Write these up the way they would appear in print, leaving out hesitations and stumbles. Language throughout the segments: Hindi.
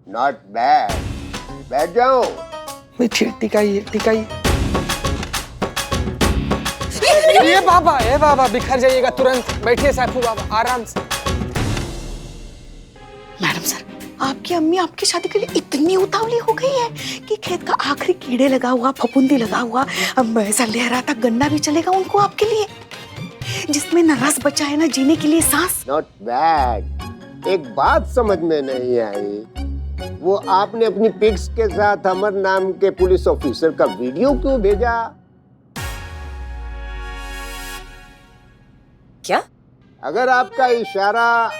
Not bad. बैठ जाओ। टिकाइए। ये बाबा बिखर जाइएगा तुरंत। बैठिए सैफू बाबा आराम से। मैडम सर, आपकी अम्मी आपकी शादी के लिए इतनी उतावली हो गई है कि खेत का आखिरी कीड़े लगा हुआ, फफूंदी लगा हुआ, अब ऐसा लहराता गन्ना भी चलेगा उनको आपके लिए, जिसमें न रस बचा है न जीने के लिए सांस। Not bad. एक बात समझ में नहीं आई, वो आपने अपनी पिक्स के साथ अमर नाम के पुलिस ऑफिसर का वीडियो क्यों भेजा? क्या? अगर आपका इशारा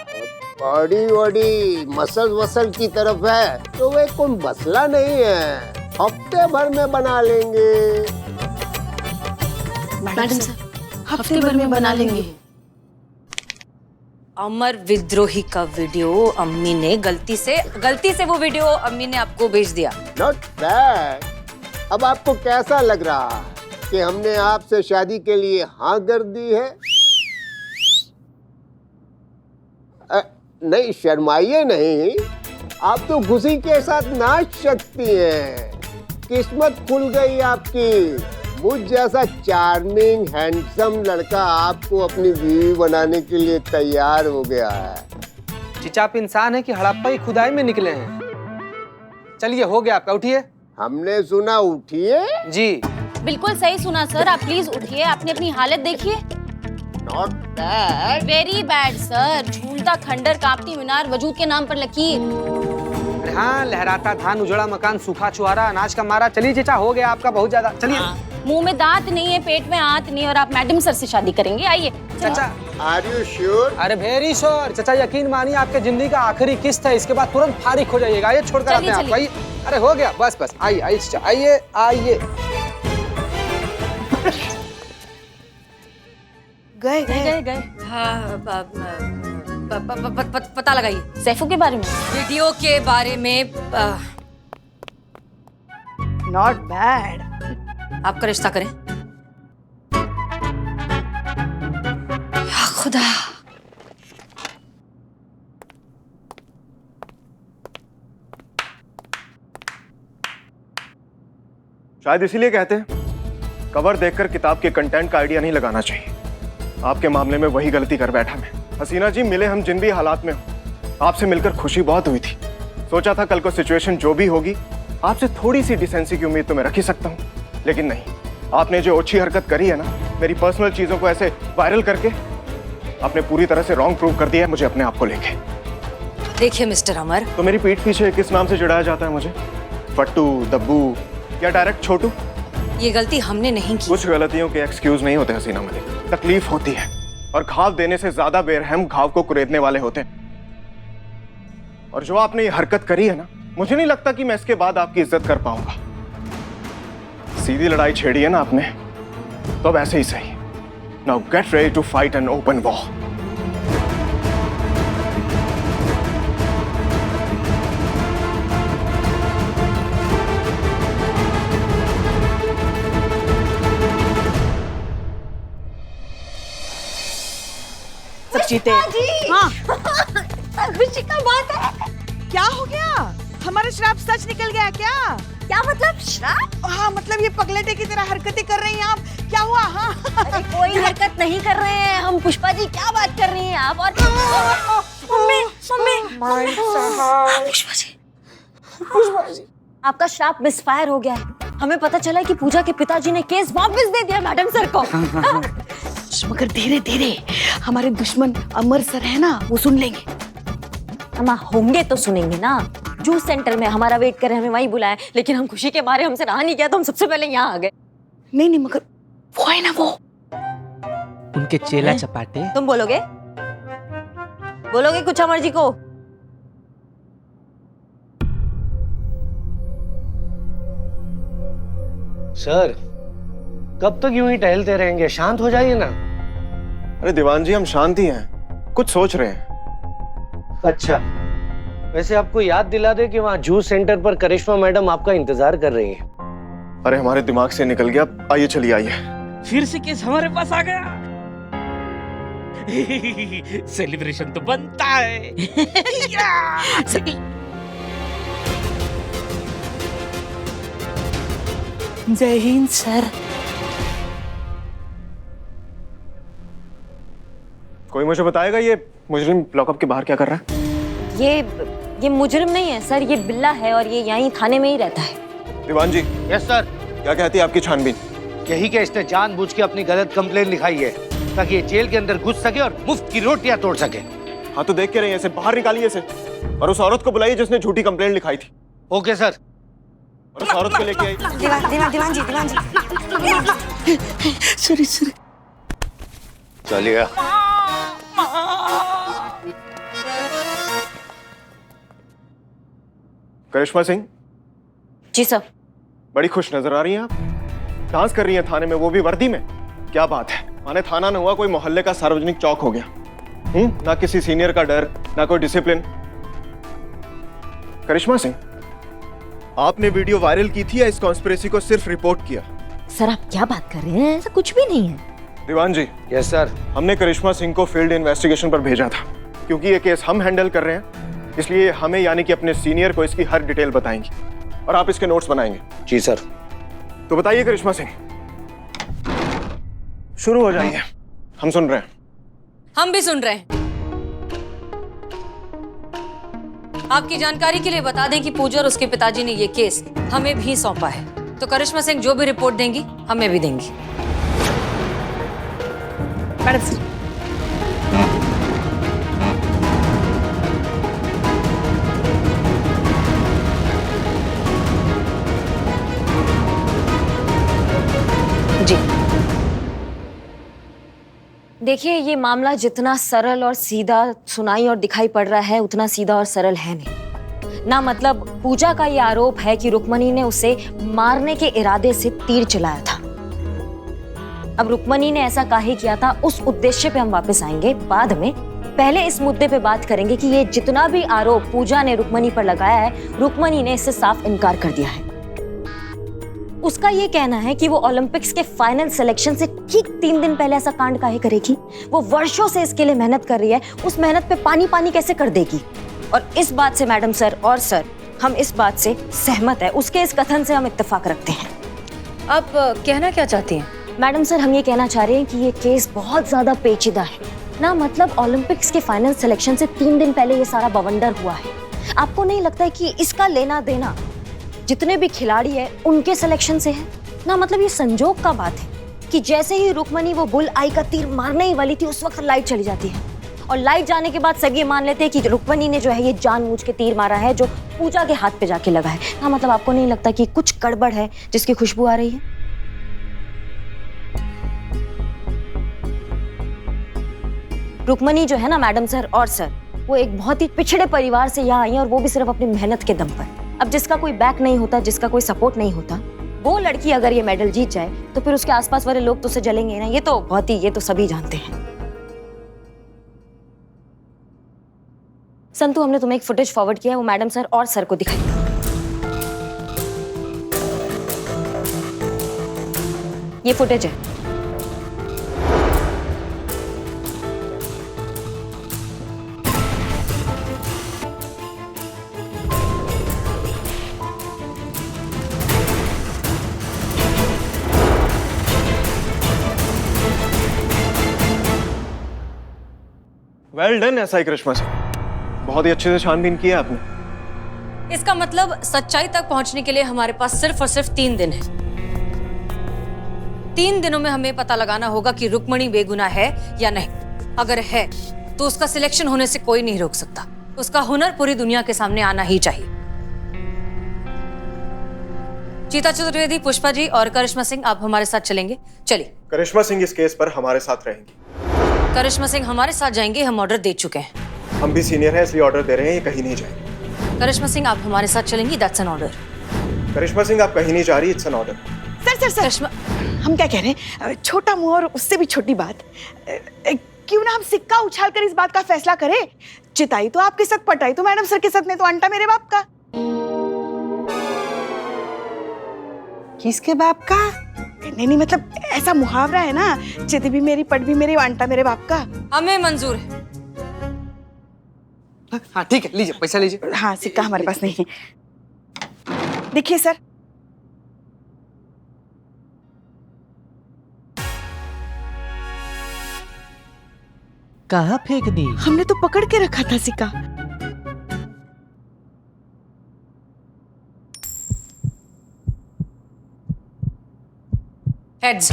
बॉडी वॉडी मसल वसल की तरफ है तो वे कोई मसला नहीं है, हफ्ते भर में बना लेंगे। मैडम सर, हफ्ते भर में बना लेंगे। अमर विद्रोही का वीडियो अम्मी ने गलती से वो वीडियो अम्मी ने आपको भेज दिया। Not bad. अब आपको कैसा लग रहा कि हमने आपसे शादी के लिए हाँ कर दी है? नहीं, शर्माइए नहीं, आप तो खुशी के साथ नाच सकती हैं। किस्मत खुल गई आपकी। मुझ जैसा चार्मिंग हैंडसम लड़का आपको अपनी बीवी बनाने के लिए तैयार हो गया है। चीचा आप इंसान है कि हड़प्पा ही खुदाई में निकले हैं। चलिए हो गया आपका, उठिए। हमने सुना उठिए। जी बिल्कुल सही सुना सर, आप प्लीज उठिए, आपने अपनी हालत देखिए। Not bad. Very bad sir. झूलता खंडर, कांपती मीनार, वजूद के नाम पर लकीर। अरे हाँ, लहराता धान, उजड़ा मकान, सूखा चुहारा, अनाज का मारा। चलिए चीचा हो गया आपका बहुत ज्यादा। चलिए। मुंह में दांत नहीं है, पेट में आंत नहीं, और आप मैडम सर से शादी करेंगे? आइए। चाचा आर यू श्योर? अरे वेरी श्योर। चाचा यकीन मानिए, आपके जिंदगी का आखिरी किस्त है, इसके बाद तुरंत फारिग हो जाइएगा। ये छोड़कर आते हैं आपको। आइए। अरे हो गया, बस आइए चाचा, आइए। गए। हाँ, पता लगाइए सैफू के बारे में, वीडियो के बारे में। Not bad. आपका रिश्ता करें। खुदा। शायद इसीलिए कहते हैं कवर देखकर किताब के कंटेंट का आइडिया नहीं लगाना चाहिए। आपके मामले में वही गलती कर बैठा मैं। हसीना जी, मिले हम जिन भी हालात में हो, आपसे मिलकर खुशी बहुत हुई थी। सोचा था कल को सिचुएशन जो भी होगी आपसे थोड़ी सी डिसेंसी की उम्मीद तो मैं रख ही सकता हूँ, लेकिन नहीं, आपने जो अच्छी हरकत करी है ना, मेरी पर्सनल चीजों को ऐसे वायरल करके आपने पूरी तरह से रॉन्ग प्रूव कर दिया है मुझे अपने आप को लेके। देखिए मिस्टर अमर, तो मेरी पीठ पीछे किस नाम से चिढ़ाया जाता है मुझे? फट्टू, दब्बू या डायरेक्ट छोटू? ये गलती हमने नहीं की। कुछ गलतियों के एक्सक्यूज नहीं होते हसीना मलिक, तकलीफ होती है, और घाव देने से ज्यादा बेरहम घाव को कुरेदने वाले होते हैं। और जो आपने ये हरकत करी है ना, मुझे नहीं लगता कि मैं इसके बाद आपकी इज्जत कर पाऊंगा। सीधी लड़ाई छेड़ी है ना आपने, तो अब ऐसे ही सही। Now get ready to fight an open war. सब जीते। हाँ, खुशी का बात है। क्या हो गया? हमारा श्राप सच निकल गया क्या? क्या मतलब श्राप? हाँ, मतलब ये पगलेटे की तरह हरकतें कर रही हैं आप। क्या हुआ? हाँ, अरे कोई हरकत नहीं कर रहे हैं हम। पुष्पा जी क्या बात कर रही हैं आप? और मम्मी पुष्पा जी आपका श्राप मिसफायर हो गया है। हमें पता चला कि पूजा के पिताजी ने केस वापस दे दिया मैडम सर को। मगर धीरे धीरे हमारे दुश्मन अमर सर है ना, वो सुन लेंगे। हम होंगे तो सुनेंगे ना। जूस सेंटर में हमारा वेट कर रहे, हमें वहीं बुलाया, लेकिन हम खुशी के मारे हमसे रहा नहीं गया, तो हम सबसे पहले यहाँ आ गए। नहीं मगर वो है ना, वो उनके चेला चपाटे। तुम बोलोगे कुछ अमर जी को? सर, कब तक यूं ही टहलते रहेंगे? शांत हो जाइए ना। अरे दीवान जी, हम शांत ही हैं, कुछ सोच रहे हैं। अच्छा, वैसे आपको याद दिला दे कि वहाँ जूस सेंटर पर करिश्मा मैडम आपका इंतजार कर रही है। अरे हमारे दिमाग से निकल गया। आइए चलिए आइए। फिर से केस हमारे पास आ गया। सेलिब्रेशन तो बनता है। जय हिंद सर। कोई मुझे बताएगा ये मुजरिम लॉकअप के बाहर क्या कर रहा है? ये मुजरिम नहीं है सर, ये बिल्ला है और ये यहीं थाने में ही रहता है। दीवान जी, यस सर। क्या कहती है आपकी छानबीन? यही कि इसने जानबूझ के अपनी गलत कंप्लेन लिखाई है ताकि ये जेल के अंदर घुस सके और मुफ्त की रोटियां तोड़ सके। हाँ तो देख के रही है, इसे बाहर निकालिए इसे और उस औरत को बुलाइए जिसने झूठी कंप्लेंट लिखाई थी। Okay sir. और उस औरत को लेके आई। दीवान जी सॉरी सॉरी। चलिए। करिश्मा सिंह जी सर। बड़ी खुश नजर आ रही हैं आप। डांस कर रही हैं थाने में, वो भी वर्दी में। क्या बात है, माने थाना न हुआ कोई मोहल्ले का सार्वजनिक चौक हो गया। ना किसी सीनियर का डर, ना कोई डिसिप्लिन। करिश्मा सिंह, आपने वीडियो वायरल की थी या इस कॉन्स्पिरेसी को सिर्फ रिपोर्ट किया? सर आप क्या बात कर रहे हैं, ऐसा कुछ भी नहीं है। दीवान जी, यस सर। हमने करिश्मा सिंह को फील्ड इन्वेस्टिगेशन पर भेजा था क्योंकि ये केस हम हैंडल कर रहे हैं, इसलिए हमें यानी कि अपने सीनियर को इसकी हर डिटेल बताएंगे और आप इसके नोट्स बनाएंगे। जी सर। तो बताइए करिश्मा सिंह, शुरू हो जाइए, हम सुन रहे हैं। हम भी सुन रहे हैं। आपकी जानकारी के लिए बता दें कि पूजा और उसके पिताजी ने ये केस हमें भी सौंपा है, तो करिश्मा सिंह जो भी रिपोर्ट देंगी हमें भी देंगी। Madam sir. जी देखिए, ये मामला जितना सरल और सीधा सुनाई और दिखाई पड़ रहा है उतना सीधा और सरल है नहीं ना। मतलब पूजा का ये आरोप है कि रुक्मणी ने उसे मारने के इरादे से तीर चलाया था। अब रुक्मणी ने ऐसा काहे किया था, उस उद्देश्य पे हम वापस आएंगे बाद में। पहले इस मुद्दे पे बात करेंगे कि ये जितना भी आरोप पूजा ने रुक्मणी पर लगाया है, रुक्मणी ने इससे साफ इनकार कर दिया है। उसका ये कहना है कि वो ओलंपिक्स के फाइनल सिलेक्शन से ठीक 3 दिन पहले ऐसा कांड काहे करेगी। वो वर्षों से इसके लिए मेहनत कर रही है, उस मेहनत पे पानी पानी कैसे कर देगी। और इस बात से मैडम सर और सर हम इस बात से सहमत है, उसके इस कथन से हम इत्तेफाक रखते हैं। आप कहना क्या चाहती हैं? मैडम सर, हम ये कहना चाह रहे हैं कि ये केस बहुत ज्यादा पेचीदा है ना। मतलब ओलंपिक्स के फाइनल सिलेक्शन से 3 दिन पहले ये सारा बवंडर हुआ है। आपको नहीं लगता है कि इसका लेना देना जितने भी खिलाड़ी है उनके सिलेक्शन से है ना? मतलब ये संजोग का बात है कि जैसे ही रुक्मणी वो बुल आई का तीर मारने ही वाली थी, उस वक्त लाइट चली जाती है और लाइट जाने के बाद सब ये मान लेते हैं कि रुक्मणी ने जो है ये जानबूझ के तीर मारा है जो पूजा के हाथ पे जाके लगा है ना। मतलब आपको नहीं लगता कि कुछ गड़बड़ है जिसकी खुशबू आ रही है? रुक्मणी जो है ना मैडम सर और सर, वो एक बहुत ही पिछड़े परिवार से यहाँ आई है और वो भी सिर्फ अपनी मेहनत के दम पर। अब जिसका कोई बैक नहीं होता, जिसका कोई सपोर्ट नहीं होता, वो लड़की अगर ये मेडल जीत जाए तो फिर उसके आसपास वाले लोग तो उसे जलेंगे ना। ये तो सभी जानते हैं। संतु, हमने तुम्हें एक फुटेज फॉरवर्ड किया है, वो मैडम सर और सर को दिखाई। ये फुटेज है। वेल डन एसआई करिश्मा सिंह, बहुत ही अच्छे से छानबीन किया आपने। इसका मतलब सच्चाई तक पहुंचने के लिए हमारे पास सिर्फ और सिर्फ 3 दिन है। 3 दिनों में हमें पता लगाना होगा कि रुक्मणी बेगुनाह है या नहीं। अगर है तो उसका सिलेक्शन होने से कोई नहीं रोक सकता। उसका हुनर पूरी दुनिया के सामने आना ही चाहिए। चीता चतुर्वेदी, पुष्पा जी और करिश्मा सिंह, आप हमारे साथ चलेंगे। चलिए। करिश्मा सिंह इस केस पर हमारे साथ रहेंगी। करिश्मा सिंह हमारे साथ जाएंगे, हम ऑर्डर दे चुके हैं। हम भी सीनियर हैं इसलिए ऑर्डर दे रहे हैं, ये कहीं नहीं जाएंगे। करिश्मा सिंह आप हमारे साथ चलेंगी, दैट्स एन ऑर्डर। करिश्मा सिंह आप कहीं नहीं जा रही, इट्स एन ऑर्डर। सर हम क्या कह रहे हैं, छोटा मुंह और उससे भी छोटी बात, क्यों ना हम सिक्का उछाल कर इस बात का फैसला करें। चिताई तो आपके साथ, पटाई तो मैडम सर के साथ, नहीं तो अंटा मेरे बाप का। किसके बाप का? नहीं मतलब ऐसा मुहावरा है ना, चिति भी मेरी, पट भी मेरी, अंटा मेरे बाप का। हमें मंजूर है। हाँ ठीक है, लीजिए पैसा लीजिए। हाँ, सिक्का हमारे पास नहीं है। देखिए सर, कहाँ फेंक दी? हमने तो पकड़ के रखा था सिक्का। हेड्स।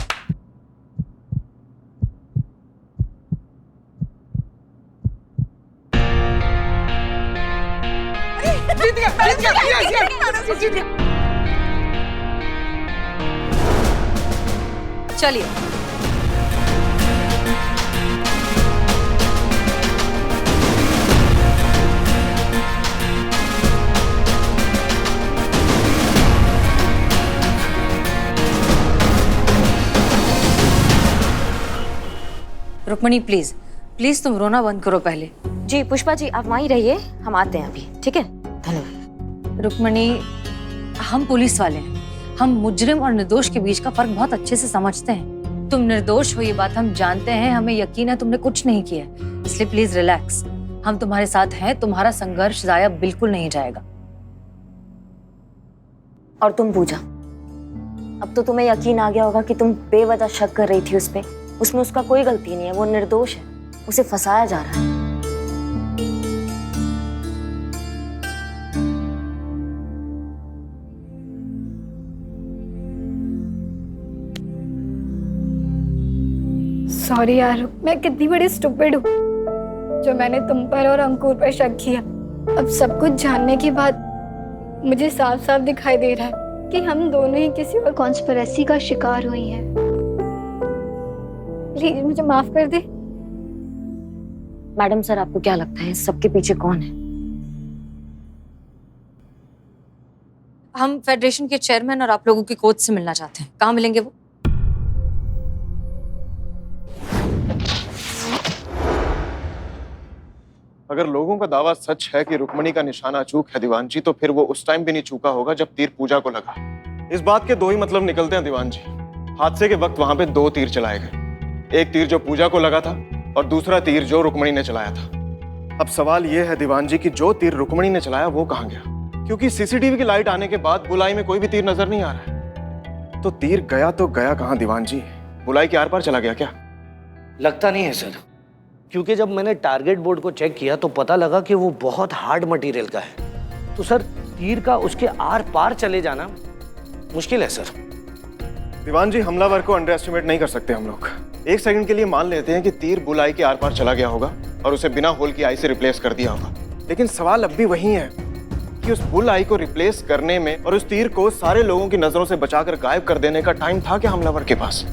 चलिए। रुक्मणी प्लीज प्लीज तुम रोना बंद करो पहले। जी पुष्पा जी, आप वहीं रहिए, हम आते हैं अभी, ठीक है? धन्यवाद। रुक्मणी, हम पुलिस वाले हैं, हम मुजरिम और निर्दोष के बीच का फर्क बहुत अच्छे से समझते हैं। तुम निर्दोष हो ये बात हम जानते हैं, हमें यकीन है तुमने कुछ नहीं किया, इसलिए प्लीज रिलैक्स। हम तुम्हारे साथ हैं, तुम्हारा संघर्ष जाया बिल्कुल नहीं जाएगा। और तुम पूजा, अब तो तुम्हें यकीन आ गया होगा कि तुम बेवजह शक कर रही थी उस पे। उसमें उसका कोई गलती नहीं है, वो निर्दोष है, उसे फंसाया जा रहा है। सॉरी यार, मैं कितनी बड़ी स्टूपिड हूँ जो मैंने तुम पर और अंकुर पर शक किया। अब सब कुछ जानने के बाद मुझे साफ साफ दिखाई दे रहा है कि हम दोनों ही किसी और कॉन्स्पिरेसी का शिकार हुई हैं। प्लीज मुझे माफ कर दे। मैडम सर, आपको क्या लगता है सबके पीछे कौन है? हम फेडरेशन के चेयरमैन और आप लोगों के कोच से मिलना चाहते हैं। कहाँ मिलेंगे वो? अगर लोगों का दावा सच है कि रुक्मणी का निशाना अचूक है दीवान जी, तो फिर वो उस टाइम भी नहीं चूका होगा जब तीर पूजा को लगा। इस बात के दो ही मतलब निकलते हैं दीवान जी। हादसे के वक्त वहां पे 2 तीर चलाए गए, एक तीर जो पूजा को लगा था और दूसरा तीर जो रुक्मणी ने चलाया था। अब सवाल यह है दीवान जी कि जो तीर रुक्मणी ने चलाया वो कहां गया, क्योंकि सीसीटीवी की लाइट आने के बाद बुलाई में कोई भी तीर नजर नहीं आ रहा है। तो तीर गया तो गया कहां दीवान जी? बुलाई के आर पार चला गया क्या? लगता नहीं है सर, क्योंकि जब मैंने टारगेट बोर्ड को चेक किया तो पता लगा कि वो बहुत हार्ड मटेरियल का है। तो सर तीर का उसके आर पार चले जाना मुश्किल है सर। दीवान जी, हमलावर को अंडर एस्टिमेट नहीं कर सकते हम लोग। एक सेकंड के लिए मान लेते हैं कि तीर बुलाई के आर पार चला गया होगा और उसे बिना होल की आई से रिप्लेस कर दिया होगा, लेकिन सवाल अब भी वही है कि उस बुल आई को रिप्लेस करने में और उस तीर को सारे लोगों की नजरों से बचाकर गायब कर देने का टाइम था क्या हमलावर के पास?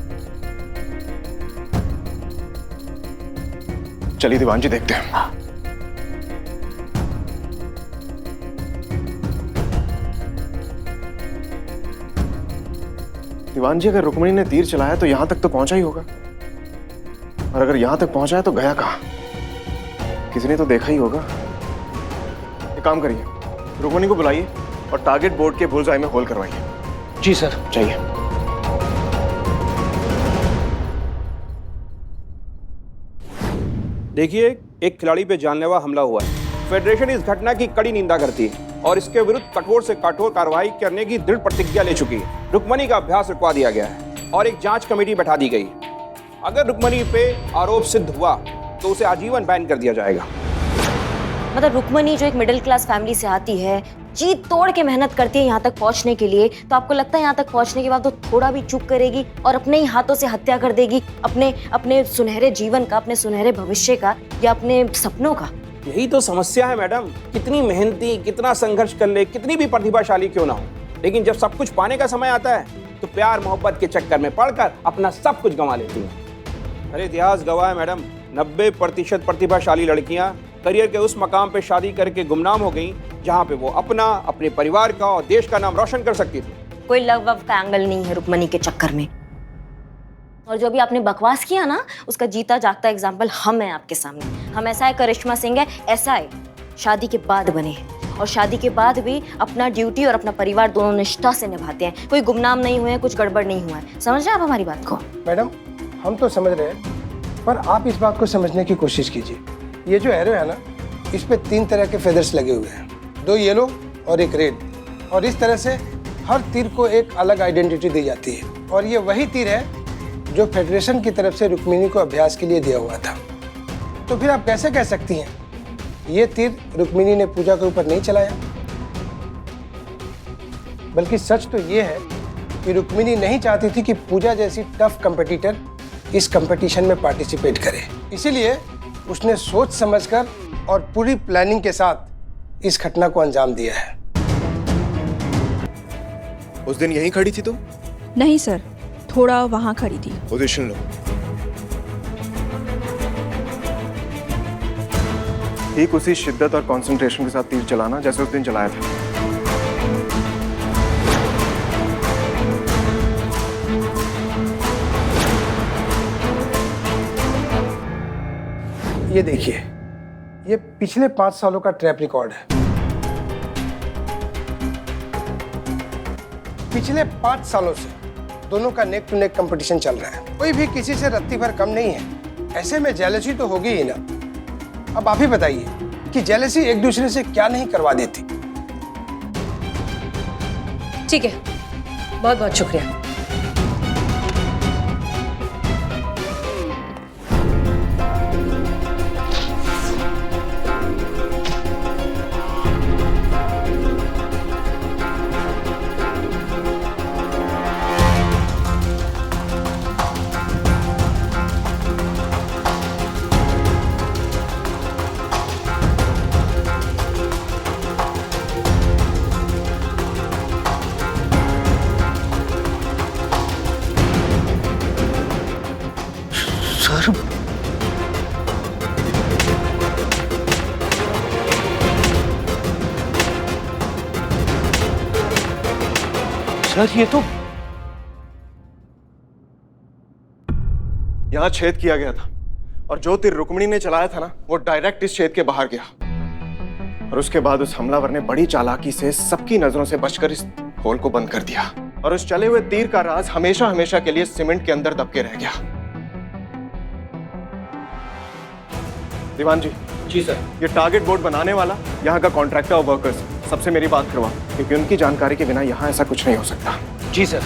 चलिए दीवान जी देखते हैं। दीवान जी, अगर रुक्मणी ने तीर चलाया तो यहां तक तो पहुंचा ही होगा, और अगर यहां तक पहुंचा है तो गया कहां? किसी ने तो देखा ही होगा। एक काम करिए, रुक्मणी को बुलाइए और टारगेट बोर्ड के बुल्सआई में होल करवाइए। जी सर। चाहिए। देखिए, एक खिलाड़ी पे जानलेवा हमला हुआ है। फेडरेशन इस घटना की कड़ी निंदा करती है और इसके विरुद्ध कठोर से कठोर कार्रवाई करने की दृढ़ प्रतिज्ञा ले चुकी है। रुक्मणी का अभ्यास रुकवा दिया गया है और एक जांच कमेटी बैठा दी गई। अगर रुक्मणी पे आरोप सिद्ध हुआ तो उसे आजीवन बैन कर दिया जाएगा। मतलब रुक्मणी जो एक मिडिल क्लास फैमिली से आती है, जी तोड़ के मेहनत करती है यहाँ तक पहुँचने के लिए, तो आपको लगता है यहाँ तक पहुँचने के बाद वो थोड़ा भी चूक करेगी और अपने ही हाथों से हत्या कर देगी अपने सुनहरे जीवन का, अपने सुनहरे भविष्य का या अपने सपनों का? यही तो समस्या है मैडम। कितनी मेहनती, कितना संघर्ष कर ले, कितनी भी प्रतिभाशाली क्यों ना हो, लेकिन जब सब कुछ पाने का समय आता है तो प्यार मोहब्बत के चक्कर में पड़कर अपना सब कुछ गंवा लेती हैं। अरे इतिहास गवाह है मैडम, 90% प्रतिभाशाली लड़कियां करियर के उस मकाम पे शादी करके गुमनाम हो गई जहां पे वो अपने परिवार का और देश का नाम रोशन कर सकती थी। कोई लव वव का एंगल नहीं है रुक्मणी के चक्कर में। और जो भी आपने बकवास किया ना, उसका जीता जागता एग्जाम्पल हम हैं आपके सामने। हम ऐसा है करिश्मा सिंह है, ऐसा है शादी के बाद बने हैं और शादी के बाद भी अपना ड्यूटी और अपना परिवार दोनों निष्ठा से निभाते हैं। कोई गुमनाम नहीं हुए हैं, कुछ गड़बड़ नहीं हुआ है। समझ रहे हैं आप हमारी बात को? मैडम, हम तो समझ रहे हैं, पर आप इस बात को समझने की कोशिश कीजिए। ये जो एरो है ना, इस पे 3 तरह के फेदर्स लगे हुए हैं, 2 येलो और 1 रेड, और इस तरह से हर तीर को एक अलग आइडेंटिटी दी जाती है। और ये वही तीर है जो फेडरेशन की तरफ से रुक्मिणी को अभ्यास के लिए दिया हुआ था। तो फिर आप कैसे कह सकती हैं ये तीर रुक्मिणी ने पूजा के ऊपर नहीं चलाया? बल्कि सच तो ये है कि रुक्मिणी नहीं चाहती थी कि पूजा जैसी टफ कंपटीटर इस कंपटीशन में पार्टिसिपेट करे। इसीलिए उसने सोच समझकर और पूरी प्लानिंग के साथ इस घटना को अंजाम दिया है। उस दिन यहीं खड़ी थी तुम? नहीं सर, थोड़ा वहाँ खड़ी थी। पोजीशन लो। ठीक उसी शिद्दत और कंसंट्रेशन के साथ तीर चलाना जैसे उस दिन चलाया था। ये देखिए, ये पिछले 5 सालों का ट्रैप रिकॉर्ड है। पिछले 5 सालों से दोनों का नेक टू नेक कंपटीशन चल रहा है। कोई भी किसी से रत्ती भर कम नहीं है। ऐसे में जेलसी तो होगी ही ना। अब आप ही बताइए कि जेलसी एक दूसरे से क्या नहीं करवा देती। ठीक है, बहुत बहुत शुक्रिया। सर ये तो यहां छेद किया गया था और जो तीर रुक्मिणी ने चलाया था ना, वो डायरेक्ट इस छेद के बाहर गया। और उसके बाद उस हमलावर ने बड़ी चालाकी से सबकी नजरों से बचकर इस होल को बंद कर दिया। और उस चले हुए तीर का राज हमेशा हमेशा के लिए सीमेंट के अंदर दबके रह गया। दीवान जी। जी सर। ये टारगेट बोर्ड बनाने वाला यहाँ का कॉन्ट्रैक्टर और वर्कर्स, सबसे मेरी बात करवा, क्योंकि उनकी जानकारी के बिना यहाँ ऐसा कुछ नहीं हो सकता। जी सर।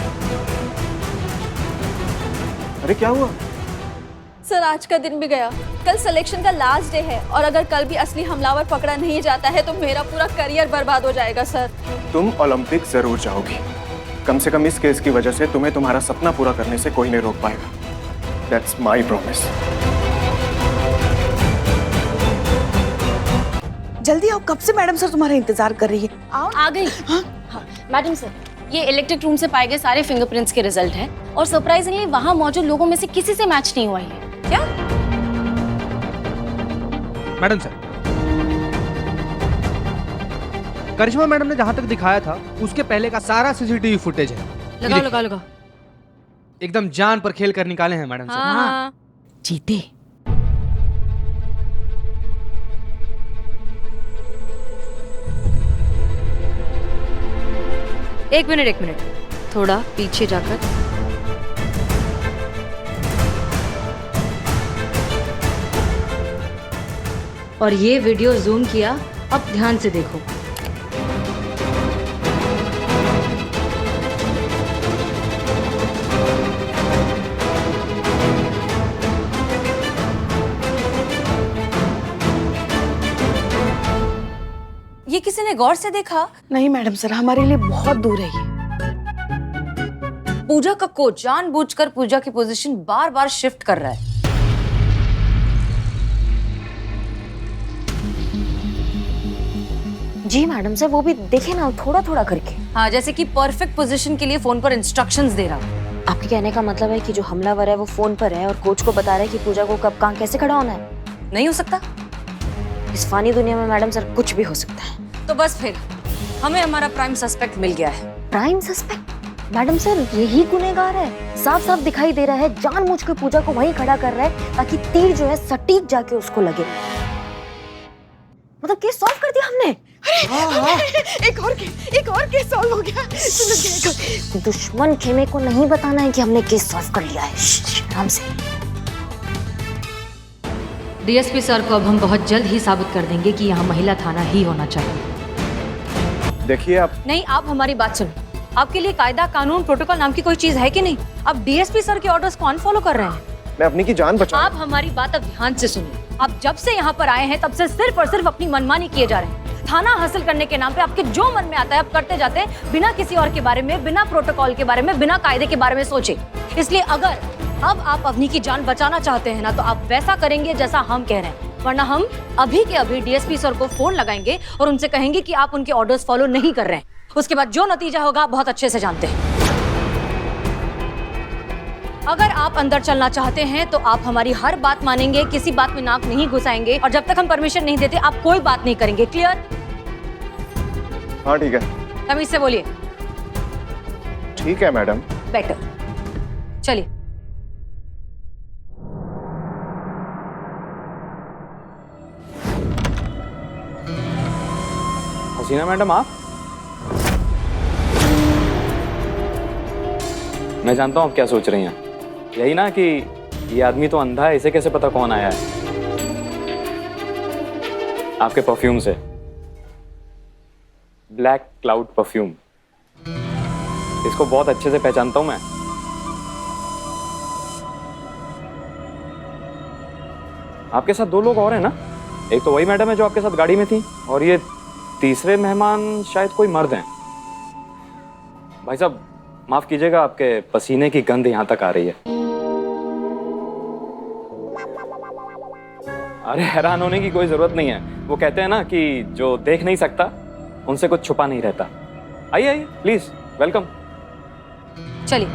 अरे क्या हुआ? सर आज का दिन भी गया, कल सिलेक्शन का लास्ट डे है और अगर कल भी असली हमलावर पकड़ा नहीं जाता है तो मेरा पूरा करियर बर्बाद हो जाएगा सर। तुम ओलंपिक जरूर जाओगी। कम से कम इस केस की वजह से तुम्हें तुम्हारा सपना पूरा करने से कोई नहीं रोक पाएगा। That's my promise. जल्दी आओ, कब से मैडम सर तुम्हारा इंतजार कर रही है। आओ। आ गई। हाँ? मैडम सर, ये इलेक्ट्रिक रूम से पाए गए सारे फिंगरप्रिंट्स के रिजल्ट हैं और सरप्राइजिंगली वहां मौजूद लोगों में से किसी से मैच नहीं हुआ है। क्या? मैडम सर, करिश्मा मैडम ने जहां तक दिखाया था उसके पहले का सारा सीसीटीवी फुटेज है। लगाओ लगाओ लगाओ। एकदम जान पर खेल कर निकाले हैं मैडम सर। हाँ। जीते। एक मिनट, थोड़ा पीछे जाकर। और ये वीडियो जूम किया, अब ध्यान से देखो। ये किसी ने गौर से देखा? नहीं मैडम सर, हमारे लिए बहुत दूर है ये। पूजा का कोच जानबूझकर पूजा की पोजीशन बार बार शिफ्ट कर रहा है। जी मैडम सर, वो भी देखे ना थोड़ा थोड़ा करके। हाँ, जैसे कि परफेक्ट पोजीशन के लिए फोन पर इंस्ट्रक्शंस दे रहा हूँ। आपके कहने का मतलब है कि जो हमलावर है वो फोन पर है और कोच को बता रहा है कि पूजा को कब कहाँ कैसे खड़ा होना है? नहीं हो सकता। इस फानी दुनिया में मैडम सर कुछ भी हो सकता है। तो बस फिर हमें हमारा प्राइम सस्पेक्ट मिल गया है। Prime suspect? मैडम सर, यही गुनहगार है। साफ साफ दिखाई दे रहा है, जानबूझ के पूजा को वहीं खड़ा कर रहा है ताकि तीर जो है सटीक जाके उसको लगे। मतलब केस सॉल्व कर दिया हमने। एक और केस सॉल्व हो गया। दुश्मन खेमे को नहीं बताना है कि हमने केस सॉल्व कर लिया है। आराम से। डीएसपी सर को अब हम बहुत जल्द ही साबित कर देंगे कि यहाँ महिला थाना ही होना चाहिए। देखिए आप। नहीं, आप हमारी बात सुनो। आपके लिए कायदा, कानून, प्रोटोकॉल नाम की कोई चीज है कि नहीं? आप डीएसपी सर के ऑर्डर्स को अनफॉलो कर रहे हैं। मैं अपनी की जान बचा। आप हमारी बात अब ध्यान से सुनिए। आप जब से यहाँ पर आए हैं तब से सिर्फ और सिर्फ अपनी मनमानी किए जा रहे हैं। थाना हासिल करने के नाम पे आपके जो मन में आता है आप करते जाते हैं, बिना किसी और के बारे में, बिना प्रोटोकॉल के बारे में, बिना कायदे के बारे में सोचे। इसलिए अगर अब आप अवनी की जान बचाना चाहते हैं ना, तो आप वैसा करेंगे जैसा हम कह रहे हैं, वरना हम अभी के अभी डीएसपी सर को फोन लगाएंगे और उनसे कहेंगे कि आप उनके ऑर्डर्स फॉलो नहीं कर रहे हैं। उसके बाद जो नतीजा होगा आप बहुत अच्छे से जानते हैं। अगर आप अंदर चलना चाहते हैं तो आप हमारी हर बात मानेंगे, किसी बात में नाक नहीं घुसाएंगे, और जब तक हम परमिशन नहीं देते आप कोई बात नहीं करेंगे। क्लियर? हाँ ठीक है। तमीज से बोलिए। ठीक है मैडम। बेटर। चलिए। हसीना मैडम, आप? मैं जानता हूँ आप क्या सोच रही हैं। यही ना कि ये आदमी तो अंधा है, इसे कैसे पता कौन आया है। आपके परफ्यूम से, ब्लैक क्लाउड परफ्यूम, इसको बहुत अच्छे से पहचानता हूं मैं। आपके साथ 2 लोग और हैं ना? एक तो वही मैडम है जो आपके साथ गाड़ी में थी, और ये तीसरे मेहमान शायद कोई मर्द हैं। भाई साहब माफ कीजिएगा, आपके पसीने की गंध यहां तक आ रही है। अरे हैरान होने की कोई जरूरत नहीं है। वो कहते हैं ना कि जो देख नहीं सकता उनसे कुछ छुपा नहीं रहता। आइए आइए प्लीज, वेलकम। चलिए।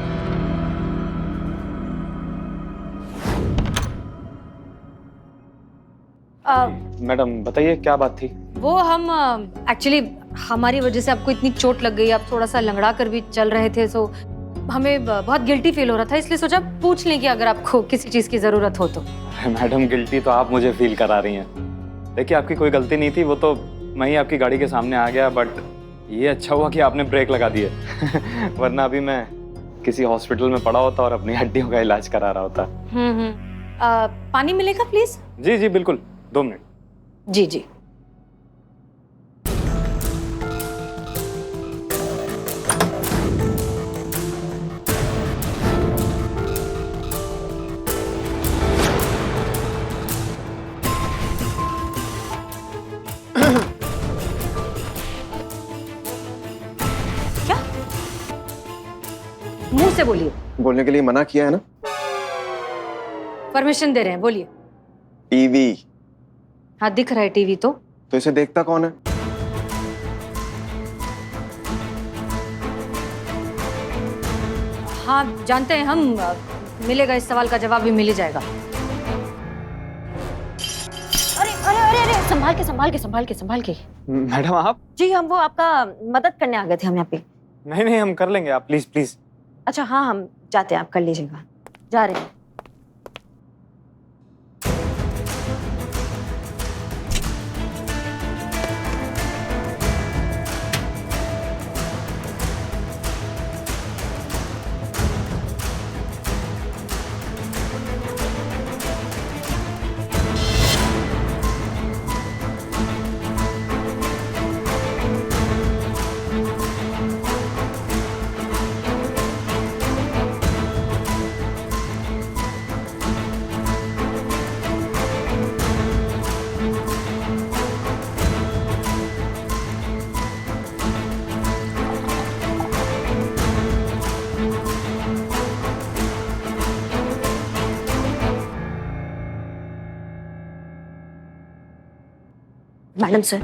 मैडम बताइए क्या बात थी? वो हम एक्चुअली हमारी वजह से आपको इतनी चोट लग गई, आप थोड़ा सा लंगड़ा कर भी चल रहे थे, सो हमें बहुत गिल्टी फील हो रहा था, इसलिए सोचा पूछ लें कि अगर आपको किसी चीज की जरूरत हो तो। मैडम गिल्टी तो आप मुझे फील करा रही हैं। देखिए आपकी कोई गलती नहीं थी, वो तो मैं ही आपकी गाड़ी के सामने आ गया, बट ये अच्छा हुआ कि आपने ब्रेक लगा दिए वरना अभी मैं किसी हॉस्पिटल में पड़ा होता और अपनी हड्डियों का इलाज करा रहा होता। पानी मिलेगा प्लीज? जी जी बिल्कुल, 2 मिनट। जी जी। क्या? मुंह से बोलिए। बोलने के लिए मना किया है ना? परमिशन दे रहे हैं, बोलिए। टीवी। हाँ दिख रहा है टीवी तो इसे देखता कौन है? हाँ जानते हैं हम, मिलेगा, इस सवाल का जवाब भी मिल ही जाएगा। अरे अरे अरे अरे, संभाल के संभाल के संभाल के संभाल के। मैडम आप? जी हम वो आपका मदद करने आ गए थे हम यहाँ पे। नहीं नहीं हम कर लेंगे, आप प्लीज प्लीज। अच्छा हाँ हम जाते हैं, आप कर लीजिएगा। जा रहे हैं। मैडम सर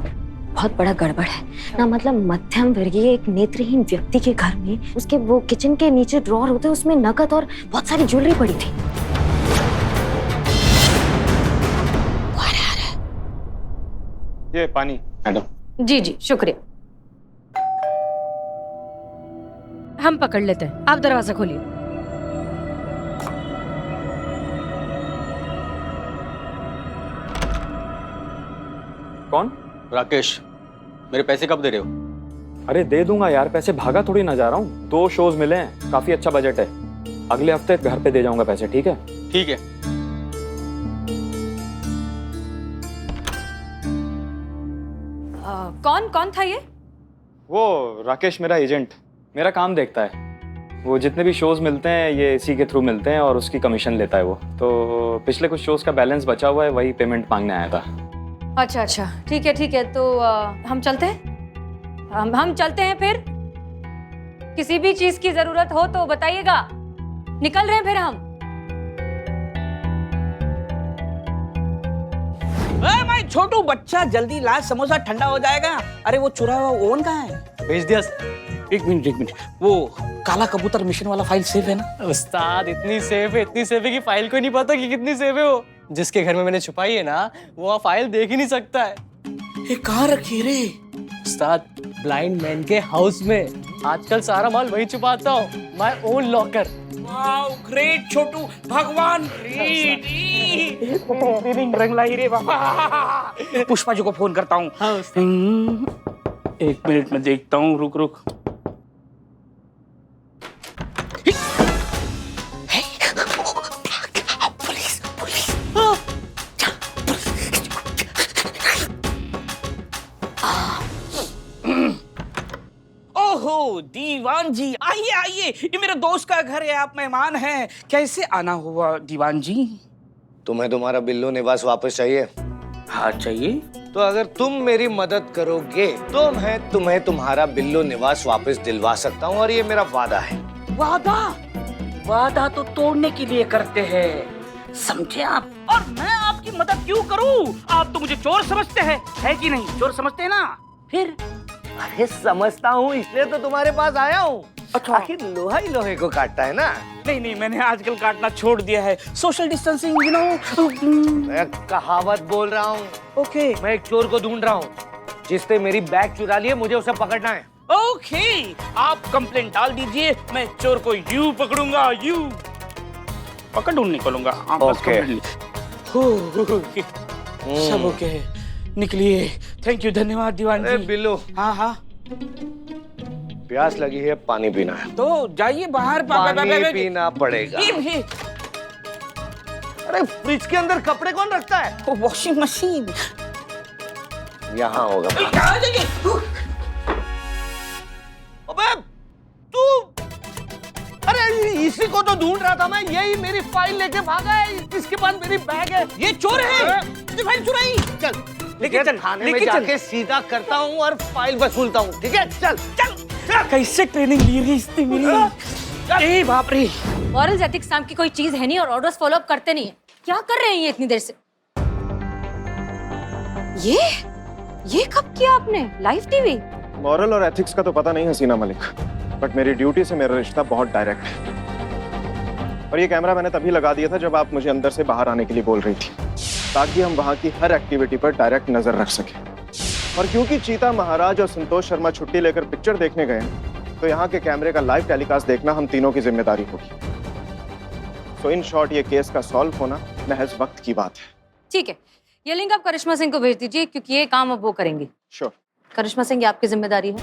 बहुत बड़ा गड़बड़ है ना, मतलब मध्यम वर्गीय एक नेत्रहीन व्यक्ति के घर में उसके वो किचन के नीचे ड्रॉर होते हैं, उसमें नकद और बहुत सारी ज्वेलरी पड़ी थी। ये पानी मैडम। जी जी शुक्रिया। हम पकड़ लेते हैं, आप दरवाजा खोलिए। कौन? राकेश, मेरे पैसे कब दे रहे हो? अरे दे दूंगा यार, पैसे भागा थोड़ी ना जा रहा हूँ। 2 शोज मिले हैं, काफी अच्छा बजट है। अगले हफ्ते घर पे दे जाऊंगा पैसे, ठीक है? ठीक है। कौन कौन था ये? वो राकेश मेरा एजेंट, मेरा काम देखता है। वो जितने भी शोज मिलते हैं ये इसी के थ्रू मिलते हैं और उसकी कमीशन लेता है वो। तो पिछले कुछ शोज का बैलेंस बचा हुआ है, वही पेमेंट मांगने आया था। अच्छा अच्छा, ठीक है तो हम चलते हैं। हम चलते हैं फिर। किसी भी चीज की जरूरत हो तो बताइएगा। निकल रहे हैं फिर हम। भाई छोटू बच्चा जल्दी ला, समोसा ठंडा हो जाएगा। अरे वो चुरा हुआ ओवन कहाँ है? भेज दिया। एक मिनट, वो काला कबूतर मिशन वाला फाइल सेफ है ना? उस्ताद इतनी सेफ है कि फाइल को नहीं पता कि कितनी सेफ है वो। जिसके घर में मैंने छुपाई है ना, वो फाइल देख ही नहीं सकता है। ये कहाँ रखी रे? उस्ताद ब्लाइंड मैन के हाउस में। आजकल सारा माल वही छुपाता हूँ, my own locker. Wow great Chhotu, भगवान ग्रेट। रंग लाई रे बाबा। पुष्पा जी को फोन करता हूँ। हाँ, एक मिनट में देखता हूँ, रुक। ओहो दीवान जी, आइए, ये मेरे दोस्त का घर है, आप मेहमान हैं। कैसे आना हुआ दीवान जी? तुम्हें तुम्हारा बिल्लो निवास वापस चाहिए? हाँ चाहिए। तो अगर तुम मेरी मदद करोगे तो मैं तुम्हें तुम्हारा बिल्लो निवास वापस दिलवा सकता हूँ, और ये मेरा वादा है। वादा तो तोड़ने के लिए करते हैं, समझे आप? और मैं आपकी मदद क्यों करूं? आप तो मुझे चोर समझते हैं, है कि नहीं? चोर समझते हैं ना? फिर अरे समझता हूँ, इसलिए तो तुम्हारे पास आया हूँ। अच्छा। आखिर लोहा ही लोहे को काटता है ना। नहीं, मैंने आजकल काटना छोड़ दिया है। Social distancing, you know. मैं कहावत बोल रहा हूँ। ओके। मैं एक चोर को ढूंढ रहा हूँ जिसने मेरी बैग चुरा ली है, मुझे उसे पकड़ना है। ओके, आप कंप्लेंट डाल दीजिए, मैं चोर को यूं पकड़ूंगा, यूं पकड़ ढूंढ निकलूंगा। ओके। सब ओके, निकलिए। थैंक यू, धन्यवाद दीवान जी। बिल्लो, हाँ, प्यास लगी है, पानी पीना है। तो जाइए बाहर, पानी पीना पड़ेगा। भी। अरे फ्रिज के अंदर कपड़े कौन रखता है? वॉशिंग मशीन यहाँ होगा। अबे तू, अरे इसी को तो ढूंढ रहा था मैं। यही मेरी फाइल लेके भागा है, इसके पास मेरी बैग है। ये चोर है, फाइल चुराई। चल लेके चल, थाने में जाके सीधा करता हूँ और फाइल वसूलता हूँ, ठीक है? चल। कैसे ट्रेनिंग ली रही इसने मेरी? ए बाप रे। मॉरल्स एथिक्स नाम की कोई चीज है नहीं और ऑर्डर्स फॉलो अप करते नहीं है। क्या कर रहे हैं ये इतनी देर से? ये कब किया आपने? Live TV? मॉरल और एथिक्स का तो पता नहीं हसीना मलिक, बट मेरी ड्यूटी से मेरा रिश्ता बहुत डायरेक्ट है। और ये कैमरा मैंने तभी लगा दिया था जब आप मुझे अंदर से बाहर आने के लिए बोल रही थी, ताकि हम वहाँ की हर एक्टिविटी पर डायरेक्ट नजर रख सकें। और क्योंकि चीता महाराज और संतोष शर्मा छुट्टी लेकर पिक्चर देखने गए, तो यहाँ के कैमरे का लाइव टेलीकास्ट देखना हम तीनों की जिम्मेदारी होगी। तो इन शॉर्ट ये केस का सॉल्व होना महज वक्त की बात है। ठीक है, ये लिंक आप करिश्मा सिंह को भेज दीजिए, क्योंकि ये काम अब वो करेंगी। श्योर। करिश्मा सिंह, ये आपकी जिम्मेदारी है।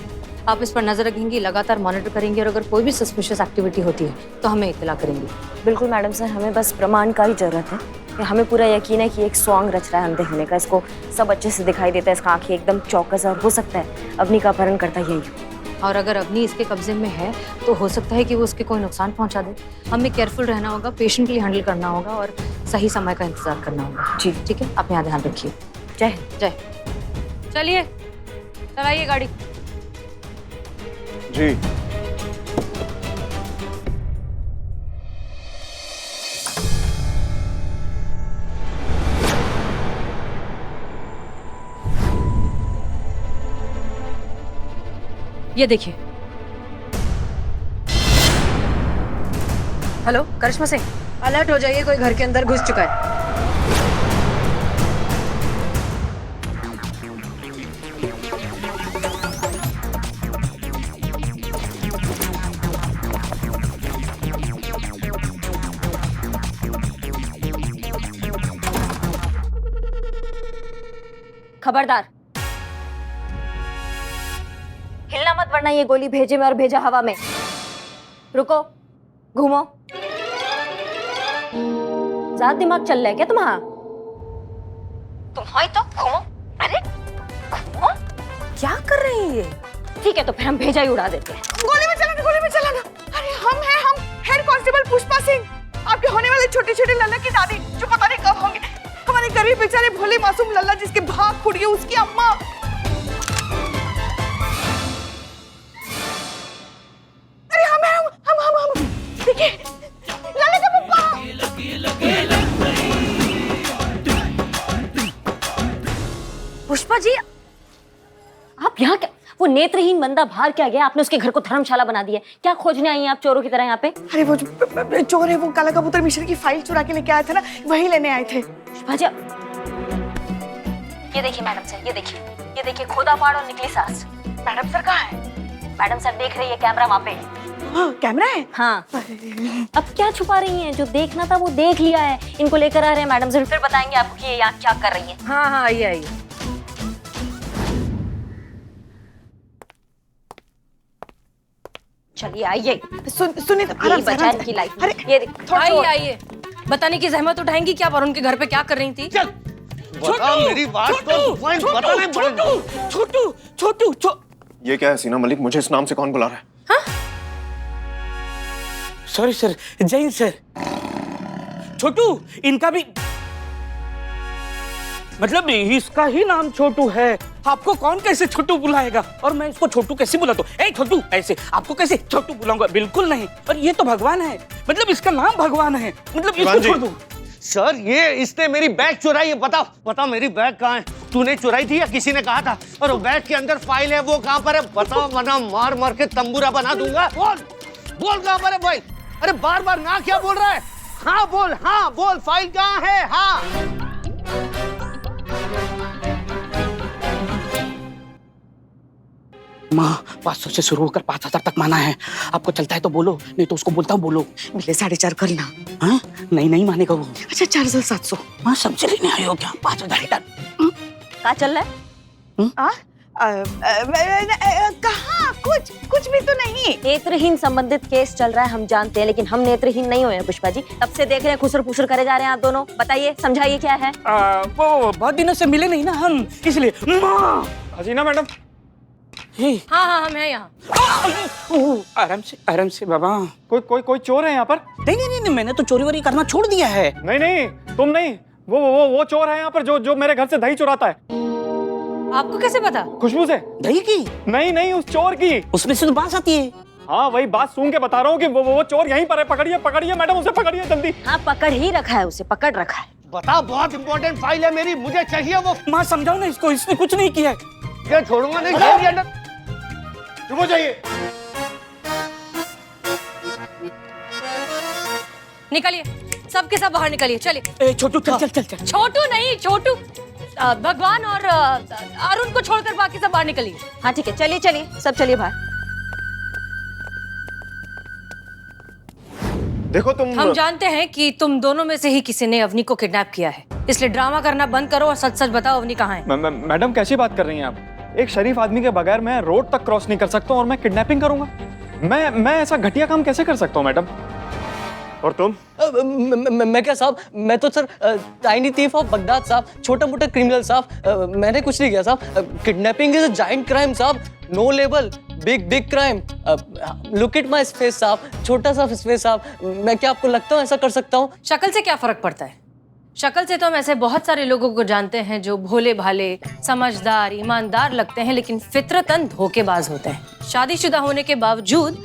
आप इस पर नजर रखेंगी, लगातार मॉनिटर करेंगे, और अगर कोई भी सस्पिशियस एक्टिविटी होती है तो हमें इत्तला करेंगी। बिल्कुल मैडम सर, हमें बस प्रमाण का ही जरूरत है। हमें पूरा यकीन है कि एक सॉन्ग रच रहा है अंधे होने का। इसको सब अच्छे से दिखाई देता है, इसका आंखें एकदम चौकस, और हो सकता है अवनी का अपहरण करता यही हो। और अगर अवनी इसके कब्जे में है तो हो सकता है कि वो उसके कोई नुकसान पहुंचा दे। हमें केयरफुल रहना होगा, पेशेंटली हैंडल करना होगा, और सही समय का इंतजार करना होगा। जी ठीक है, आप यहाँ ध्यान रखिए। जय जय। चलिए चलाइए गाड़ी। जी। ये देखिए। हेलो करिश्मा सिंह, अलर्ट हो जाइए, कोई घर के अंदर घुस चुका है। खबरदार, हिलना मत, वरना ये गोली भेजे में और भेजा हवा में। रुको, घूमो। ज्यादा दिमाग चल रहा है क्या तुम्हारा? तुम हो तो घूमो। अरे घूमो, क्या कर रही है ये? ठीक है, तो फिर हम भेजा ही उड़ा देते हैं। गोली में चलाना, गोली में चलाना। अरे हम हैं अम्मा सिंह, आपके होने वाले छोटे छोटे लल्ला की दादी जो पता नहीं कब होंगे, हमारे गरीब बेचारे भोले मासूम लल्ला जिसके भाग फूट गए, उसकी अम्मा। अरे हम देखिए लल्ला का पप्पा। पुष्पा जी, आप यहाँ क्या? वो नेत्रहीन बंदा बाहर क्या गया? आपने उसके घर को धर्मशाला बना दिया। क्या खोजने आई हैं आप चोरों की तरह यहाँ पे? अरे वो जो चोर है, वो काला कबूतर मिश्र की फाइल चुरा के लेके आए थे ना, वही लेने आए थे। पुष्पा जी, ये देखिए मैडम सर, ये देखिए खोदा पहाड़ और निकली सांस। मैडम सर कहाँ है? मैडम सर देख रही है कैमरा वहाँ पे। हाँ, कैमरा है? हाँ। अब क्या छुपा रही हैं? जो देखना था वो देख लिया है। इनको लेकर आ रहे हैं मैडम सर, फिर बताएंगे आपको कि ये यहाँ क्या कर रही है। हाँ आइए। चलिए आइए। सुनिए तो यही बचा इनकी लाइफ। अरे ये आइए। बताने की जहमत उठाएंगी क्या? और उनके घर पे क्या कर रही थी? चल बता मेरी बात तो पॉइंट बताने पड़ेगा। छोटू ये क्या है हसीना मलिक? मुझे इस नाम से कौन बुला रहा है? Sorry sir, Jain sir. Chhotu, इनका भी मतलब इसका ही नाम छोटू है। आपको कौन कैसे छोटू बुलाएगा? और मैं इसको छोटू कैसे बुलाता हूँ? ए छोटू, ऐसे आपको कैसे छोटू बुलाऊंगा? बिल्कुल नहीं। और ये तो भगवान है, मतलब इसका नाम भगवान है, मतलब इसको छोड़ दो। सर ये इसने मेरी बैग चुराई है। बताओ मेरी बैग कहाँ है? तूने चुराई थी या किसी ने कहा था? और वो बैग के अंदर फाइल है, वो कहाँ पर है? बताओ, वरना मार के तंबूरा बना दूंगा। बोल कहाँ पर है फाइल? अरे बार ना क्या बोल रहा है? हाँ बोल फाइल कहाँ है? हाँ माँ 500 से शुरू होकर 5000 तक माना है। आपको चलता है तो बोलो, नहीं तो उसको बोलता हूँ बोलो। मिले 4.5 करना। हाँ? नहीं मानेगा वो। अच्छा 4700। माँ समझ नहीं आयो क्या? 5000 क्या चल रहा है? कहाँ? कुछ भी तो नहीं। नेत्रहीन संबंधित केस चल रहा है, हम जानते हैं, लेकिन हम नेत्रहीन नहीं हुए हैं पुष्पा जी। तब से देख रहे हैं खुसर पुसर करे जा रहे हैं आप दोनों। बताइए, समझाइए क्या है? वो बहुत दिनों से मिले नहीं ना हम, इसलिए। माँ हसीना मैडम। हाँ हम हैं यहाँ। आराम से बाबा। कोई चोर है यहाँ पर? नहीं, मैंने तो चोरी वोरी करना छोड़ दिया है। नहीं तुम नहीं, वो चोर है यहाँ पर जो मेरे घर से दही चुराता है। आपको कैसे पता? खुशबू से। दही की? नहीं उस चोर की। उसमें से तो बात आती है। हाँ वही बात सुन के बता रहा हूँ कि वो चोर यहीं पर है। पकड़िए मैडम, उसे पकड़िए जल्दी। हाँ पकड़ ही रखा है, उसे पकड़ रखा है। बताओ, बहुत इंपॉर्टेंट फाइल है मेरी, मुझे चाहिए वो। माँ समझाओ ना इसको, इसने कुछ नहीं किया है। ये छोड़ूंगा नहीं। चुप हो जाइए। निकलिए, सबके सब बाहर निकलिए। चलिए। छोटू चल। छोटू नहीं, छोटू भगवान और अरुण को छोड़कर बाकी सब बाहर निकलिए। हाँ ठीक है, चलिए सब चलिए बाहर। देखो तुम, हम जानते हैं कि तुम दोनों में से ही किसी ने अवनी को किडनैप किया है, इसलिए ड्रामा करना बंद करो और सच बताओ अवनी कहाँ है। मैडम कैसी बात कर रही हैं आप? एक शरीफ आदमी के बगैर मैं रोड तक क्रॉस नहीं कर सकता और मैं किडनैपिंग करूंगा? मैं ऐसा घटिया काम कैसे कर सकता हूँ मैडम? और तुम? मैं क्या साहब, मैं तो sir tiny thief of Baghdad साहब, छोटा मोटा क्रिमिनल साहब। मैंने कुछ नहीं किया साहब। Kidnapping is a giant crime साहब, no label, big crime. Look at my face साहब, छोटा सा फेस साहब। मैं क्या आपको लगता हूँ ऐसा कर सकता हूँ? शक्ल से क्या फर्क पड़ता है? शक्ल से तो हम ऐसे बहुत सारे लोगों को जानते हैं जो भोले भाले, समझदार, ईमानदार लगते हैं, लेकिन फितरतन धोखेबाज होते हैं। शादीशुदा होने के बावजूद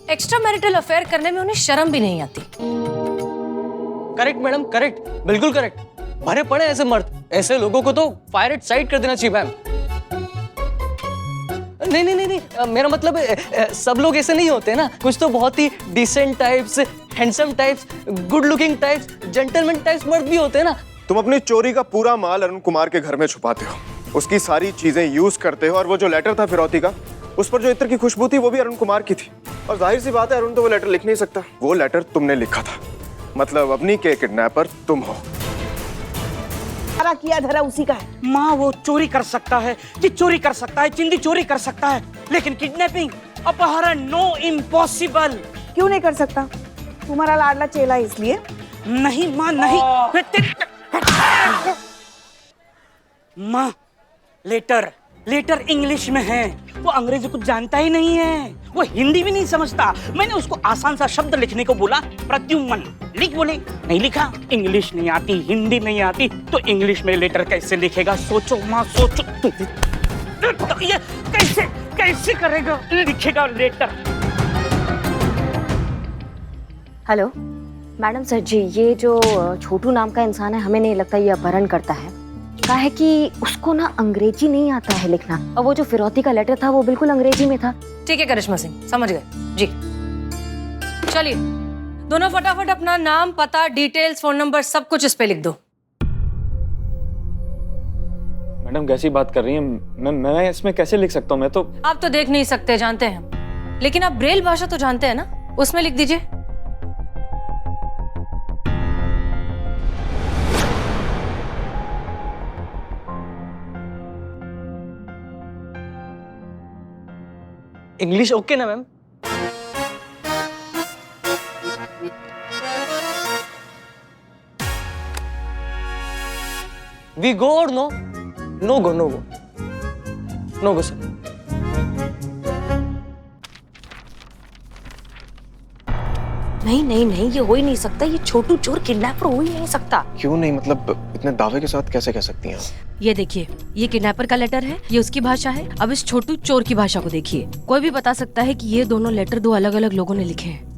एक्स्ट्रा मैरिटल अफेयर करने में उन्हें शर्म भी नहीं आती। करेक्ट मैडम, करेक्ट, बिल्कुल करेक्ट। भरे पड़े ऐसे मर्द, ऐसे लोगों को तो फायर एट साइट कर देना चाहिए मैम। नहीं, मेरा मतलब सब लोग ऐसे नहीं होते ना, कुछ तो बहुत ही decent types, handsome types, good looking types, gentleman types मर्द भी होते हैं ना। तुम अपनी चोरी का पूरा माल अरुण कुमार के घर में छुपाते हो, उसकी सारी चीजें यूज करते हो, और वो जो लेटर था फिरौती का, उस पर जो इत्र की खुशबू थी वो भी अरुण कुमार की थी। और जाहिर सी बात है अरुण तो वो लेटर लिख नहीं सकता। वो लेटर तुमने लिखा था, मतलब अवनी के किडनैपर तुम हो। सारा किया धरा उसी का है। माँ वो चोरी कर सकता है, चोरी कर सकता है, चिंदी चोरी कर सकता है, लेकिन किडनैपिंग, अपहरण, नो, इम्पॉसिबल। क्यों नहीं कर सकता? तुम्हारा लाडला चेला इसलिए? नहीं माँ नहीं। माँ लेटर इंग्लिश में है, वो अंग्रेजी कुछ जानता ही नहीं है। वो हिंदी भी नहीं समझता। मैंने उसको आसान सा शब्द लिखने को बोला, प्रद्युम्न लिख, बोले नहीं लिखा। इंग्लिश नहीं आती, हिंदी नहीं आती, तो इंग्लिश में लेटर कैसे लिखेगा? सोचो माँ सोचो, तो ये कैसे कैसे करेगा, लिखेगा लेटर? हेलो मैडम सर जी, ये जो छोटू नाम का इंसान है, हमें नहीं लगता ये अपहरण करता है। कहा है कि उसको ना अंग्रेजी नहीं आता है लिखना, और वो जो फिरौती का लेटर था वो बिल्कुल अंग्रेजी में था। ठीक है करिश्मा सिंह, समझ गए जी। चलिए दोनों फटाफट अपना नाम, पता, डिटेल्स, फोन नंबर सब कुछ इस पे लिख दो। मैडम कैसी बात कर रही हैं? मैं इसमें कैसे लिख सकता हूँ? मैं तो आप तो देख नहीं सकते, जानते हैं हम, लेकिन आप ब्रेल भाषा तो जानते हैं ना, उसमें लिख दीजिए। इंग्लिश ओके ना मैम? वी गो और नो? नो गो, नो गो, नो गो सर। नहीं नहीं नहीं, ये हो ही नहीं सकता, ये छोटू चोर किडनैपर हो ही नहीं सकता। क्यों नहीं? मतलब इतने दावे के साथ कैसे कह सकती हैं आप? ये देखिए, ये किडनैपर का लेटर है, ये उसकी भाषा है। अब इस छोटू चोर की भाषा को देखिए। कोई भी बता सकता है कि ये दोनों लेटर दो अलग अलग लोगों ने लिखे हैं।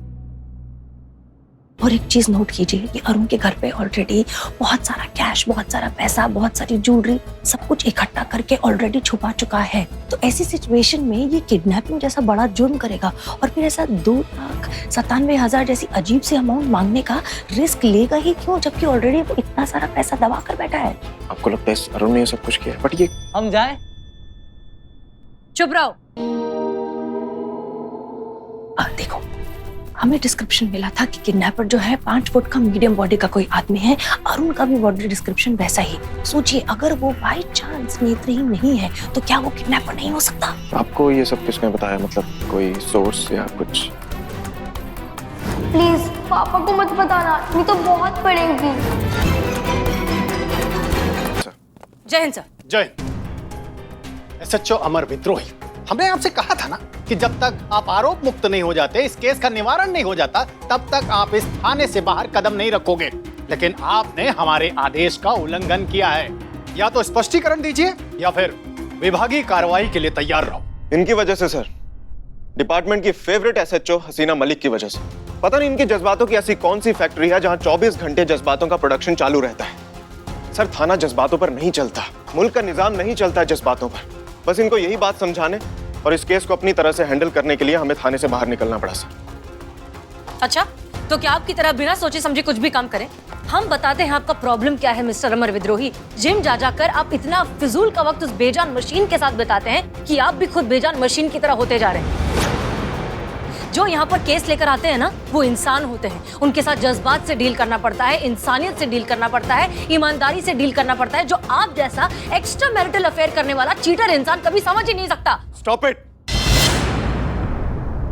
और एक चीज नोट कीजिए, ये अरुण के घर पे ऑलरेडी बहुत सारा कैश, बहुत सारा पैसा, बहुत सारी ज्वेलरी, सब कुछ इकट्ठा करके ऑलरेडी छुपा चुका है। तो ऐसी सिचुएशन में ये किडनैपिंग जैसा बड़ा जुर्म करेगा और फिर ऐसा 2,97,000 जैसी अजीब सी अमाउंट मांगने का रिस्क लेगा ही क्यों, जबकि ऑलरेडी वो इतना सारा पैसा दबा कर बैठा है। आपको लगता है अरुण ने ये सब कुछ किया? बट ये हम जाए? चुप रहो। देखो, हमें डिस्क्रिप्शन मिला था कि किडनैपर जो है 5 फुट का मीडियम बॉडी का कोई आदमी है। अरुण का भी बॉडी डिस्क्रिप्शन वैसा ही। सोचिए, अगर वो बाय चांस नेत्रहीन नहीं है तो क्या वो किडनैपर नहीं हो सकता? आपको ये सब किसने बताया? मतलब कोई सोर्स या कुछ? प्लीज पापा को मत बताना, नहीं तो बहुत पड़ेगी। जय हिंद सर। जय। SHO अमर विद्रोही, हमने आपसे कहा था ना कि जब तक आप आरोप मुक्त नहीं हो जाते, इस केस का निवारण नहीं हो जाता, तब तक आप इस थाने से बाहर कदम नहीं रखोगे। लेकिन आपने हमारे आदेश का उल्लंघन किया है। या तो स्पष्टीकरण दीजिए या फिर विभागीय कार्रवाई के लिए तैयार रहो। इनकी वजह से सर, डिपार्टमेंट की फेवरेट SHO हसीना मलिक की वजह से। पता नहीं इनके जज्बातों की ऐसी कौन सी फैक्ट्री है जहां 24 घंटे जज्बातों का प्रोडक्शन चालू रहता है। सर, थाना जज्बातों पर नहीं चलता, मुल्क का निजाम नहीं चलता जज्बातों पर। बस इनको यही बात समझाने और इस केस को अपनी तरह से हैंडल करने के लिए हमें थाने से बाहर निकलना पड़ा सर। अच्छा, तो क्या आपकी तरह बिना सोचे समझे कुछ भी काम करें? हम बताते हैं आपका प्रॉब्लम क्या है मिस्टर अमर विद्रोही। जिम जा जाकर आप इतना फिजूल का वक्त उस बेजान मशीन के साथ बिताते हैं कि आप भी खुद बेजान मशीन की तरह होते जा रहे हैं। जो यहाँ पर केस लेकर आते हैं ना, वो इंसान होते हैं। उनके साथ जज्बात से डील करना पड़ता है, इंसानियत से डील करना पड़ता है, ईमानदारी से डील करना पड़ता है, जो आप जैसा एक्स्ट्रा मैरिटल अफेयर करने वाला चीटर इंसान कभी समझ ही नहीं सकता। Stop it.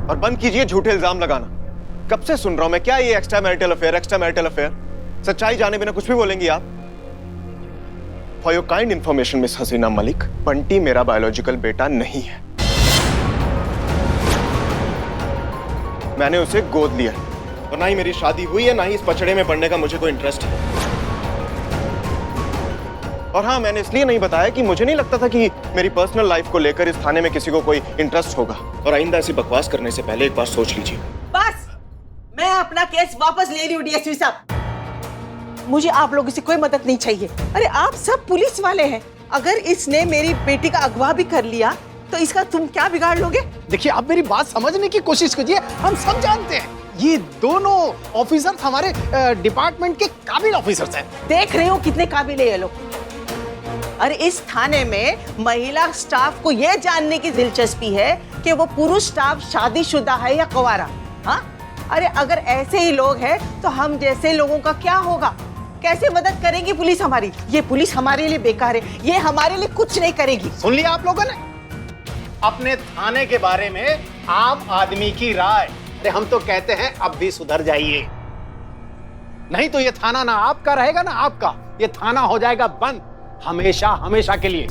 और बंद कीजिए झूठे इल्जाम लगाना। कब से सुन रहा हूं मैं, क्या ये extra marital affair, extra marital affair? सच्चाई जाने बिना कुछ भी बोलेंगी आप? For your kind information miss Hasina Malik, Bunty मेरा बायोलॉजिकल बेटा नहीं है। मैंने उसे गोद लिया और ना ही मेरी शादी हुई है, ना ही इस पचड़े में पड़ने का मुझे कोई इंटरेस्ट है। और हाँ, मैंने इसलिए नहीं बताया कि मुझे नहीं लगता था कि मेरी पर्सनल लाइफ को लेकर इस थाने में किसी को कोई इंटरेस्ट होगा। और आइंदा ऐसी बकवास करने से पहले एक बार सोच लीजिए। बस, मैं अपना केस वापस ले रही हूँ DSP साहब। मुझे आप लोगों से कोई मदद नहीं चाहिए। अरे आप सब पुलिस वाले हैं, अगर इसने मेरी बेटी का अगवा भी कर लिया तो इसका तुम क्या बिगाड़ लोगे? देखिए, आप मेरी बात समझने की कोशिश कीजिए। हम सब जानते हैं ये दोनों ऑफिसर हमारे डिपार्टमेंट के काबिल ऑफिसर्स हैं। देख रहे हो कितने काबिल है ये लोग। अरे इस थाने में महिला स्टाफ को यह जानने की दिलचस्पी है कि वो पुरुष स्टाफ शादीशुदा है या कुंवारा। हाँ, अरे अगर ऐसे ही लोग हैं तो हम जैसे लोगों का क्या होगा? कैसे मदद करेगी पुलिस हमारी? ये पुलिस हमारे लिए बेकार है, ये हमारे लिए कुछ नहीं करेगी। सुन लिया आप लोगों ने अपने थाने के बारे में आम आदमी की राय। अरे हम तो कहते हैं अब भी सुधर जाइए, नहीं तो ये थाना ना आपका रहेगा ना आपका, ये थाना हो जाएगा बंद हमेशा हमेशा के लिए।